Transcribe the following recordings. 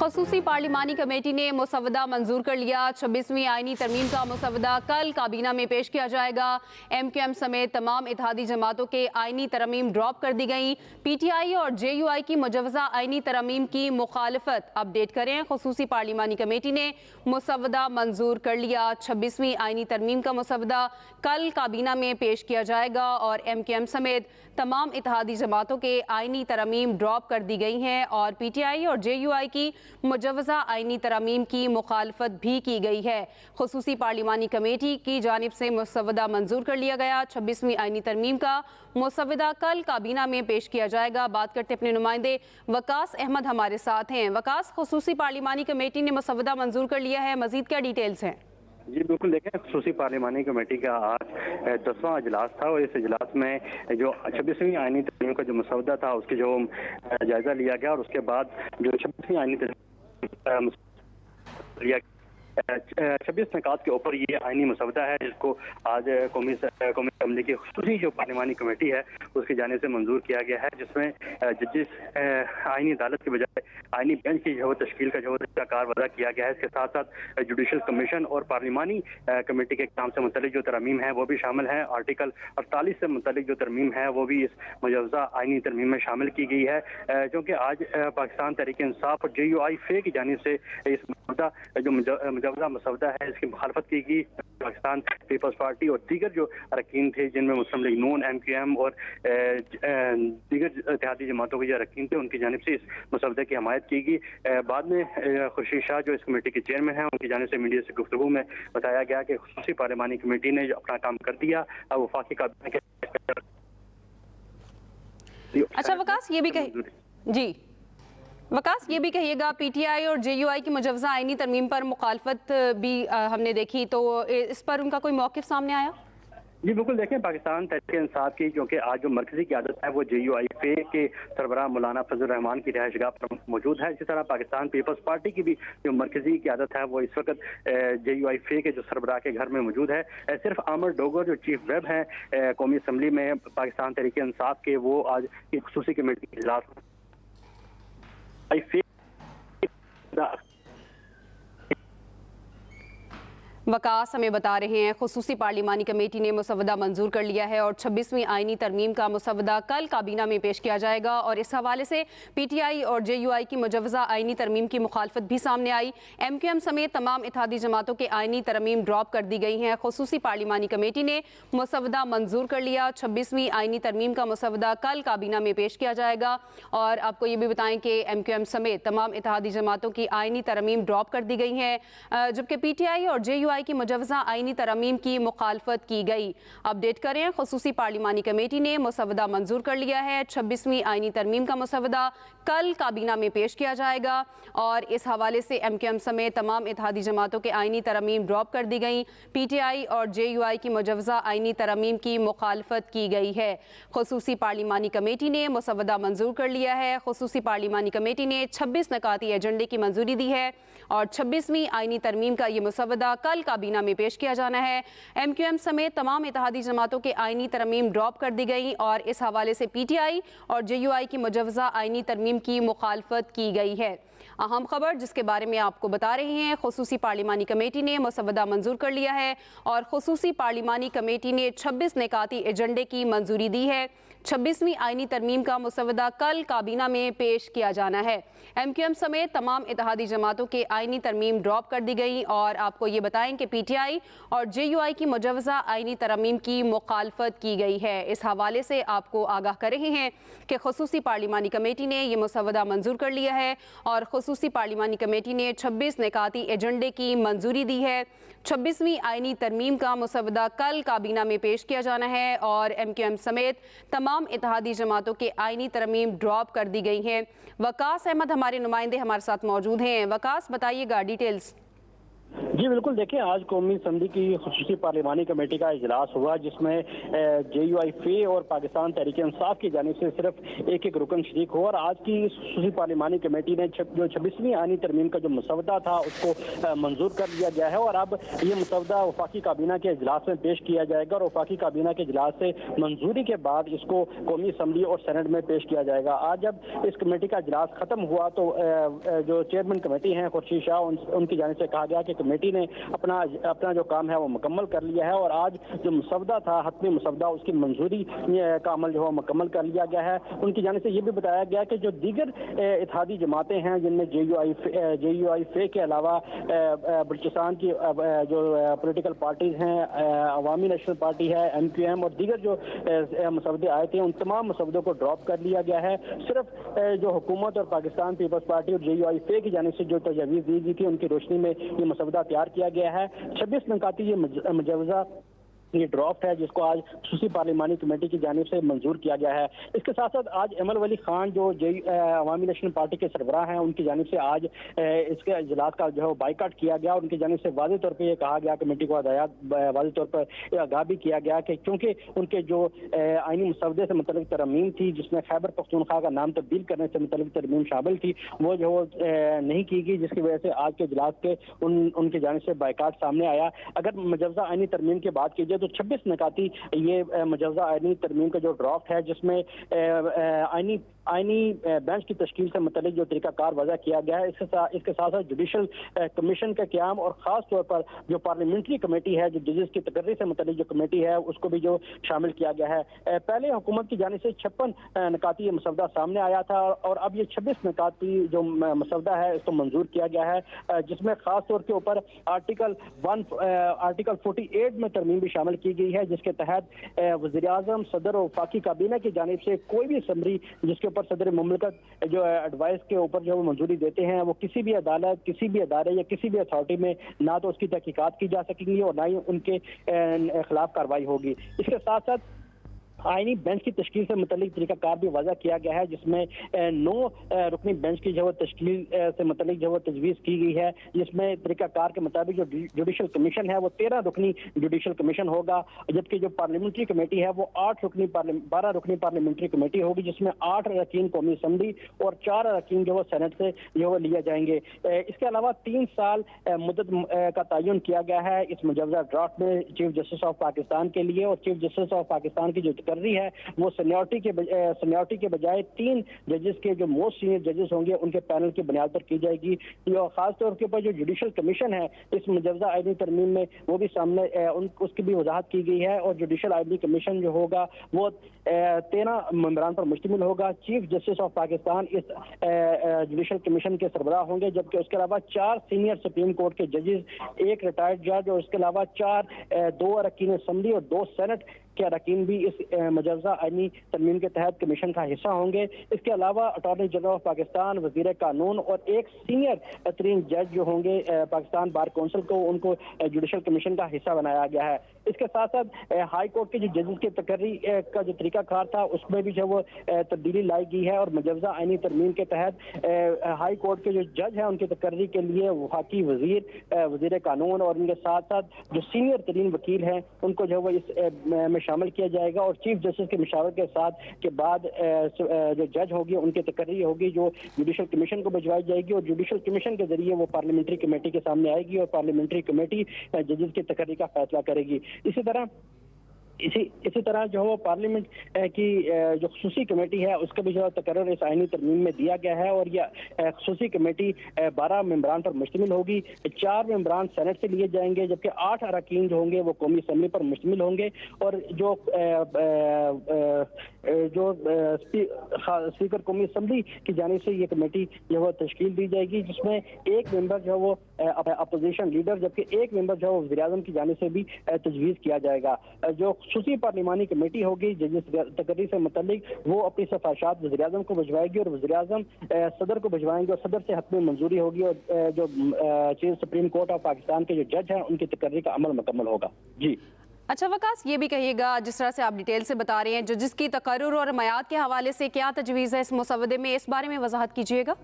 खसूसी पार्लिमानी कमेटी ने मुसवदा मंजूर कर लिया। 26वीं आईनी तरमीम का मुसवदा कल काबीना में पेश किया जाएगा। MQM समेत तमाम इत्तेहादी जमातों के आईनी तरमीम ड्रॉप कर दी गई। PTI और JUI की मुजवजा आईनी तरमीम की मुखालफत। अपडेट करें, खसूसी पार्लिमानी कमेटी ने मुसवदा मंजूर कर लिया। 26वीं आईनी तरमीम का मुसवदा कल काबीना में पेश किया जाएगा और MQM समेत तमाम इत्तेहादी जमातों के आईनी तरमीम ड्रॉप कर दी गई हैं और PTI और JUI की मुजवजा आईनी तरमीम की मुखालफत भी की गई है। खसूसी पार्लिमानी कमेटी की जानिब से मुसवदा मंजूर कर लिया गया। 26वीं आईनी तरमीम का मुसवदा कल काबीना में पेश किया जाएगा। बात करते अपने नुमाइंदे वकास अहमद हमारे साथ हैं। वकास, खसूसी पार्लिमानी कमेटी ने मुसवदा मंजूर कर लिया है, मजीद क्या डिटेल्स हैं? जी बिल्कुल, देखें, खसूसी पार्लिमानी कमेटी का आज 10वां इजलास था और इस इजलास में जो 26वीं आईनी तरमीम का जो मसौदा था उसकी जो जायजा लिया गया और उसके बाद जो 26वीं आईनी तरमीम लिया 26 निकात के ऊपर ये आईनी मसौदा है जिसको आज कौमी असम्बली की खसूसी जो पार्लिमानी कमेटी है उसकी जाने से मंजूर किया गया है, जिसमें जजिस आईनी अदालत के बजाय आईनी बेंच की जो तश्कील का जो कार वज़ा किया गया है। इसके साथ साथ जुडिशल कमीशन और पार्लिमानी कमेटी के काम से मुतल्लिक जो तरमीम है वो भी शामिल है। आर्टिकल 48 से मुतल्लिक जो तरमीम है वो भी इस मुजवजा आईनी तरमीम में शामिल की गई है, जो कि आज पाकिस्तान तहरीक इंसाफ और JUI फे की जानिब से इस जो मुजवजा मसौदा है इसकी मुखालफत की गई। पाकिस्तान पीपल्स पार्टी और दीगर जो अरकान थे जिनमें मुस्लिम लीग नून, MQM और दीगर इत्तेहादी जमातों के जो अरकान थे उनकी जानिब से इस मसौदे की हमायत की गई। बाद में खुर्शीद शाह जो इस कमेटी के चेयरमैन हैं उनकी जानिब से मीडिया से गुफ्तगू में बताया गया कि खसूसी पार्लिमानी कमेटी ने जो अपना काम कर दिया। अब वफाकी काबीना के अच्छा वकास, ये भी भी कहिएगा, PTI और JUI की मुजवजा आईनी तरमीम पर मुखालफत भी हमने देखी, तो इस पर उनका कोई मौक़िफ़ सामने आया? जी बिल्कुल, देखें, पाकिस्तान तहरीक इंसाफ की क्योंकि आज जो मरकजी क़यादत है वो JUI फे के सरबराह मौलाना फजल रहमान की रिहाइशगाह पर मौजूद है। इसी तरह पाकिस्तान पीपल्स पार्टी की भी जो मरकजी क़यादत है वो इस वक्त JUI फे के जो सरबराह के घर में मौजूद है। सिर्फ आमिर डोगर जो चीफ वेब हैं कौमी असम्बली में पाकिस्तान तहरीक इंसाफ के, वो आज की खसूसी कमेटी के इजलास वकास हमें बता रहे हैं खसूसी पार्लिमानी कमेटी ने मुसवदा मंजूर कर लिया है और 26वीं आईनी तरमीम का मुसवदा कल काबीना में पेश किया जाएगा और इस हवाले से PTI और JUI की मुजवजा आईनी तरमीम की मुखालफत भी सामने आई। MQM समेत तमाम इत्तेहादी जमातों के आईनी तरमीम ड्रॉप कर दी गई हैं। खसूसी पार्लिमानी कमेटी ने मुसवदा मंजूर कर लिया। 26वीं आईनी तरमीम का मुसवदा कल काबीना में पेश किया जाएगा और आपको ये भी बताएं कि MQM समेत तमाम इत्तेहादी जमातों की आईनी तरमीम ड्रॉप कर दी गई हैं, जबकि PTI और JUI की मुजवजा आईनी तरमीम की मुखालफत की गई। अपडेट करें, खसूसी पार्लिमानी कमेटी ने मुसवदा मंजूर कर लिया है। 26वीं आईनी तरमीम का मुसवदा कल काबीना में पेश किया जाएगा और इस हवाले से MQM समेत तमाम इत्तेहादी जमातों के आईनी तरमीम ड्रॉप कर दी गई। PTI और JUI की मुजवजा आईनी तरमीम की मुखालफत की गई है। खसूसी पार्लिमानी कमेटी ने मुसवदा मंजूर कर लिया है। खसूसी पार्लिमानी कमेटी ने 26 निकाती एजेंडे की मंजूरी दी है और 26वीं आईनी तरमीम का ये मुसवदा कल काबीना में पेश किया जाना है। MQM समेत तमाम इत्तेहादी जमातों के आईनी तरमीम ड्रॉप कर दी गई और इस हवाले से PTI और JUI की मुजवजा आईनी तरमीम की मुखालफत की गई है। अहम खबर जिसके बारे में आपको बता रहे हैं, खसूसी पार्लिमानी कमेटी ने मुसवदा मंजूर कर लिया है और खसूसी पार्लिमानी कमेटी ने 26 निकाती एजेंडे की मंजूरी दी है। 26वीं आईनी तरमीम का मुसवदा कल काबीना में पेश किया जाना है। MQM समेत तमाम इत्तेहादी जमातों के आईनी तरमीम ड्रॉप कर दी गई और आपको ये बताएं कि PTI और JUI की मुजवजा आईनी तरमीम की मुखालफत की गई है। इस हवाले से आपको आगाह कर रहे हैं कि खसूसी पार्लिमानी कमेटी ने यह मुसवदा मंजूर कर लिया है और खसूसी पार्लिमानी कमेटी ने 26 निकाती एजेंडे की मंजूरी दी है। 26वीं आईनी तरमीम का मुसवदा कल काबीना में पेश किया जाना है और MQM समेत तमाम इत्तेहादी जमातों के आईनी तरमीम ड्रॉप कर दी गई हैं। वकास अहमद हमारे नुमाइंदे हमारे साथ मौजूद हैं। वकास, बताइएगा डिटेल्स। जी बिल्कुल, देखिए आज कौमी असम्बली की खुसूसी पार्लिमानी कमेटी का इजलास हुआ जिसमें JUI-FA और पाकिस्तान तहरीक इंसाफ की जानिब से सिर्फ एक रुकन शरीक हुआ और आज की खुसूसी पार्लिमानी कमेटी ने जो 26वीं आईनी तरमीम का जो मसवदा था उसको मंजूर कर लिया गया है और अब ये मसवदा वफाकी काबीना के इजलास में पेश किया जाएगा और वफाकी काबीना के इजलास से मंजूरी के बाद इसको कौमी असम्बली और सेनेट में पेश किया जाएगा। आज जब इस कमेटी का इजलास खत्म हुआ तो जो चेयरमैन कमेटी हैं खुर्शीद शाह उनकी जानिब से कहा गया कि कमेटी ने अपना जो काम है वो मुकम्मल कर लिया है और आज जो मसवदा था हतमी मसवदा उसकी मंजूरी का अमल जो है मुकम्मल कर लिया गया है। उनकी जानिब से ये भी बताया गया कि जो दीगर इत्तेहादी जमातें हैं जिनमें JUI-FA के अलावा बलूचिस्तान की जो पॉलिटिकल पार्टीज हैं, अवामी नेशनल पार्टी है, MQM और दीगर जो मसवदे आए थे उन तमाम मसवदों को ड्रॉप कर लिया गया है। सिर्फ जो हुकूमत और पाकिस्तान पीपल्स पार्टी और JUI-FA की जानिब से जो तजवीज़ दी गई थी उनकी रोशनी में ये मसवदा तैयार किया गया है। 26 नकाती ये मुजवजा ये ड्राफ्ट है जिसको आज खुसूसी पार्लिमानी कमेटी की जानिब से मंजूर किया गया है। इसके साथ साथ आज अमल वली खान जो अवामी नेशनल पार्टी के सरबराह हैं उनकी जानिब से आज इसके इजलास का जो है बाइकाट किया गया और उनकी जानिब से वाज़ेह तौर पर यह कहा गया, कमेटी को वाज़ेह तौर पर आगाह भी किया गया कि क्योंकि उनके जो आइनी मसवदे से मुतल्लिक तरमीम थी जिसमें खैबर पख्तूनख्वा का नाम तब्दील करने से मुतल्लिक तरमीम शामिल थी वो जो नहीं की गई, जिसकी वजह से आज के इजलास के उनकी जानिब से बाइकाट सामने आया। अगर मुजवजा आइनी तरमीम की बात की जाए तो 26 नकाती ये मुजवजा आइनी तरमीम का जो ड्राफ्ट है जिसमें आइनी बेंच की तश्कील से मुतल्लिक जो तरीकाकार वज़ा किया गया है, इसके साथ साथ जुडिशल कमीशन का क़याम और ख़ास तौर पर जो पार्लियामेंट्री कमेटी है, जो जजेस की तकर्री से मुतल्लिक जो कमेटी है उसको भी जो शामिल किया गया है। पहले हुकूमत की जानिब से 56 नकाती ये मसवदा सामने आया था और अब ये 26 नकाती जो मसवदा है इसको मंजूर किया गया है जिसमें ख़ास तौर के ऊपर आर्टिकल 48 में तरमीम भी शामिल की गई है जिसके तहत वज़ीर-ए-आज़म, सदर और वफाकी काबीना की जानिब से कोई भी असम्बली जिसके ऊपर सदर मुमलिकत जो एडवाइस के ऊपर जो मंजूरी देते हैं वो किसी भी अदालत, किसी भी अदारे या किसी भी अथॉरिटी में ना तो उसकी तहकीकात की जा सकेंगी और ना ही उनके खिलाफ कार्रवाई होगी। इसके साथ साथ आइनी बेंच की तश्कील से मुतल्लिक तरीकाकार भी वाज़ा किया गया है जिसमें 9 रुकनी बेंच की जो तश्कील से मुतल्लिक जो तजवीज़ की गई है जिसमें तरीकाकार के मुताबिक जो जुडिशल कमीशन है वो 13 रुकनी जुडिशल कमीशन होगा जबकि जो पार्लियामेंट्री कमेटी है वो 12 रुकनी पार्लियामेंट्री कमेटी होगी जिसमें 8 अरकान कौमी असम्बली और 4 अरकान जो सेनेट से जो लिए जाएंगे। इसके अलावा 3 साल मुद्दत का तयन किया गया है इस मुजवजा ड्राफ्ट में चीफ जस्टिस ऑफ पाकिस्तान के लिए और चीफ जस्टिस ऑफ पाकिस्तान की जो रही है वो सीनियरिटी के बजाय 3 जजेस के जो मोस्ट सीनियर जजेस होंगे उनके पैनल की बुनियाद पर की जाएगी। जो खास तौर के ऊपर जो जुडिशल कमीशन है इस मुजवजा आइनी तरमीम में वो भी सामने उसकी भी वजाहत की गई है और जुडिशल आइनी कमीशन जो होगा वो 13 मेंबरान पर मुश्तमिल होगा। चीफ जस्टिस ऑफ पाकिस्तान इस जुडिशल कमीशन के सरबराह होंगे जबकि उसके अलावा 4 सीनियर सुप्रीम कोर्ट के जजेस, 1 रिटायर्ड जज और इसके अलावा 2 अरकान असम्बली और 2 सेनेट के अरकान भी इस मुजवजा आइनी तरमीम के तहत कमीशन का हिस्सा होंगे। इसके अलावा अटॉर्नी जनरल ऑफ पाकिस्तान, वजीर कानून और एक सीनियर तरीन जज जो होंगे पाकिस्तान बार कौंसिल को उनको जुडिशल कमीशन का हिस्सा बनाया गया है। इसके साथ साथ हाई कोर्ट के जो जजेस की तकर्री का जो तरीकाकार था उसमें भी जो वो तब्दीली लाई गई है और मुजवजा आइनी तरमीम के तहत हाई कोर्ट के जो जज हैं उनकी तकर्री के लिए वफाकी वजीर कानून और उनके साथ साथ जो सीनियर तरीन वकील हैं उनको जो वो इस में शामिल किया जाएगा और चीफ जस्टिस के मशावरत के साथ के बाद जो जज होगी उनकी तकर्री होगी जो जुडिशल कमीशन को भिजवाई जाएगी और जुडिशल कमीशन के जरिए वो पार्लियामेंट्री कमेटी के सामने आएगी और पार्लियामेंट्री कमेटी जजेस की तकर्री का फैसला करेगी। इसी तरह जो है पार्लियामेंट की जो खुसूसी कमेटी है उसका भी जो तकर्रर इस आइनी तरमीम में दिया गया है और यह खुसूसी कमेटी 12 मेंबरान पर मुश्तमिल होगी। 4 मेंबरान सेनेट से लिए जाएंगे जबकि 8 अरकान जो होंगे वो कौमी असम्बली पर मुश्तमिल होंगे और जो स्पीकर कौमी असम्बली की जानिब से ये कमेटी जो है तश्कील दी जाएगी जिसमें एक मेंबर जो वो अपोजिशन लीडर जबकि एक मेंबर जो है वज़ीर-ए-आज़म की जानिब से भी तजवीज़ किया जाएगा। जो खुसूसी पार्लिमानी कमेटी होगी जजेस तकर्री से मुतल्लिक वो अपनी सिफारिशात वज़ीर-ए-आज़म को भिजवाएगी और वज़ीर-ए-आज़म सदर को भिजवाएंगे और सदर से हतमी मंजूरी होगी और जो chief supreme court of Pakistan के जो जज हैं उनकी तकर्री का अमल मुकम्मल होगा। जी अच्छा वकास, ये भी कहिएगा जिस तरह से आप डिटेल से बता रहे हैं जजेस की तकर्रुर और मयाद के हवाले से क्या तजवीज़ है इस मुसवदे में, इस बारे में वजाहत कीजिएगा।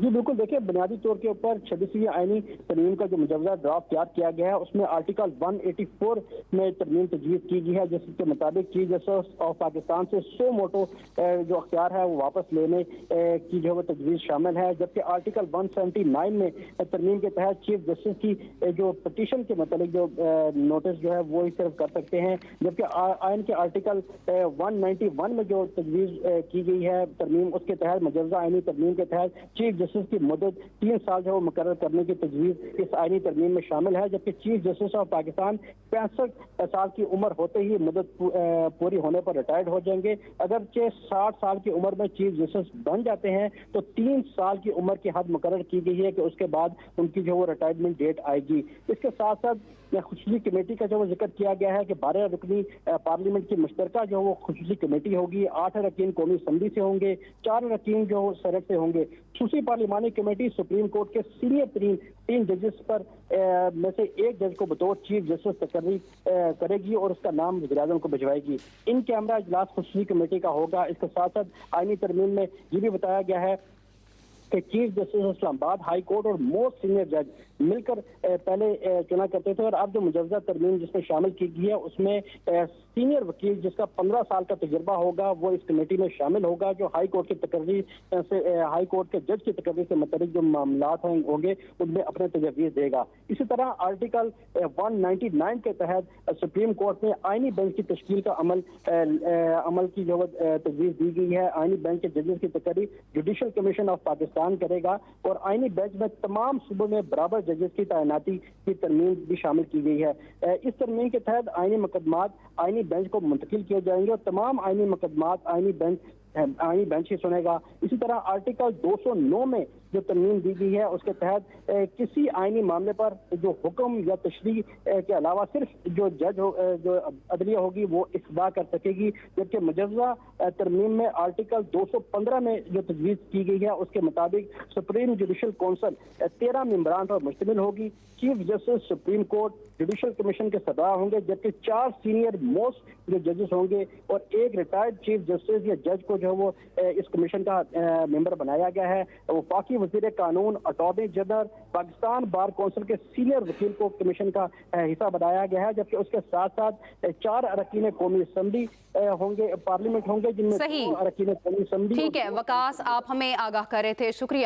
जी बिल्कुल, देखिए बुनियादी तौर के ऊपर 26वीं आईनी तरमीम का जो मुजव्वजा ड्राफ्ट तैयार किया गया है उसमें आर्टिकल 184 में तरमीम तजवीज़ की गई है, जिसके मुताबिक चीफ जस्टिस ऑफ पाकिस्तान से 100 मोटो जो अख्तियार है वो वापस लेने की जो है तजवीज़ शामिल है। जबकि आर्टिकल 179 में तरमीम के तहत चीफ जस्टिस की जो पटिशन के मतलब जो नोटिस जो है वो ही सिर्फ कर सकते हैं। जबकि आइन के आर्टिकल 191 में जो तजवीज़ की गई है तरमीम, उसके तहत मुजव्वजा आईनी तरमीम के तहत चीफ जस्टिस की मुद्दत 3 साल जो मुकर्रर करने की तजवीज़ इस आईनी तरमीम में शामिल है। जबकि चीफ जस्टिस ऑफ पाकिस्तान 65 साल की उम्र होते ही मुद्दत पूरी होने पर रिटायर्ड हो जाएंगे। अगर 60 साल की उम्र में चीफ जस्टिस बन जाते हैं तो 3 साल की उम्र की हद मुकर्रर की गई है कि उसके बाद उनकी जो वो रिटायरमेंट डेट आएगी। इसके साथ साथ खुसूसी कमेटी का जो वो जिक्र किया गया है कि 12 रुकनी पार्लियामेंट की मुश्तरका जो वो खुसूसी कमेटी होगी, 8 अरकान कौमी असम्बली से होंगे, 4 अरकान जो सेनेट से होंगे। खुसूसी पार्लिमानी कमेटी सुप्रीम कोर्ट के सीनियर तरीन 3 जजेस पर में से एक जज को बतौर चीफ जस्टिस तकर्री करेगी और उसका नाम वज़ीर-ए-आज़म को भिजवाएगी। इन कैमरा इजलास खुसूसी कमेटी का होगा। इसके साथ साथ आईनी तरमीम में ये भी बताया गया है कि chief justice Islamabad high court और मोस्ट सीनियर जज मिलकर पहले चुना करते थे, और अब जो मुजव्वजा तरमीम जिसमें शामिल की गई है उसमें सीनियर वकील जिसका 15 साल का तजुर्बा होगा वो इस कमेटी में शामिल होगा, जो हाई कोर्ट की तकर्री से हाई कोर्ट के जज की तकर्री से मुताबिक जो मामलात होंगे उनमें अपने तजवीज़ देगा। इसी तरह आर्टिकल 199 के तहत सुप्रीम कोर्ट में आईनी बेंच की तश्कील का अमल की जो तजवीज़ दी गई है। आईनी बेंच के जजेस की तकर्री जुडिशल कमीशन ऑफ पाकिस्तान करेगा, और आईनी बेंच में तमाम सूबों में बराबर जजेस की तैनाती की तरमीम भी शामिल की गई है। इस तरमीम के तहत आईनी मुकदमात आईनी बेंच को मुंतकिल किए जाएंगे और तमाम आईनी मुकदमात आईनी बेंच ही सुनेगा। इसी तरह आर्टिकल 209 में जो तरमीम दी गई है उसके तहत किसी आईनी मामले पर जो हुक्म या तशरीह के अलावा सिर्फ जो जज जो अदलिया होगी वो इस्दा कर सकेगी। जबकि मुजव्वजा तरमीम में आर्टिकल 215 में जो तजवीज़ की गई है उसके मुताबिक सुप्रीम जुडिशल कौंसिल 13 मेंबरान पर मुश्तमिल होगी। Chief justice supreme court judicial commission के सदर होंगे, जबकि 4 सीनियर मोस्ट जो जजेस होंगे और एक रिटायर्ड चीफ जस्टिस या जज को जो वो इस कमीशन का मेंबर बनाया गया है। वफाकी वज़ीर कानून, attorney general, Pakistan bar council के सीनियर वकील को कमीशन का हिस्सा बनाया गया है। जबकि उसके साथ साथ 4 अरकान कौमी असम्बली होंगे, पार्लियामेंट होंगे, जिनमें 2 अरकान कौमी असम्बली। ठीक है वकास, आप हमें आगाह कर रहे थे, शुक्रिया।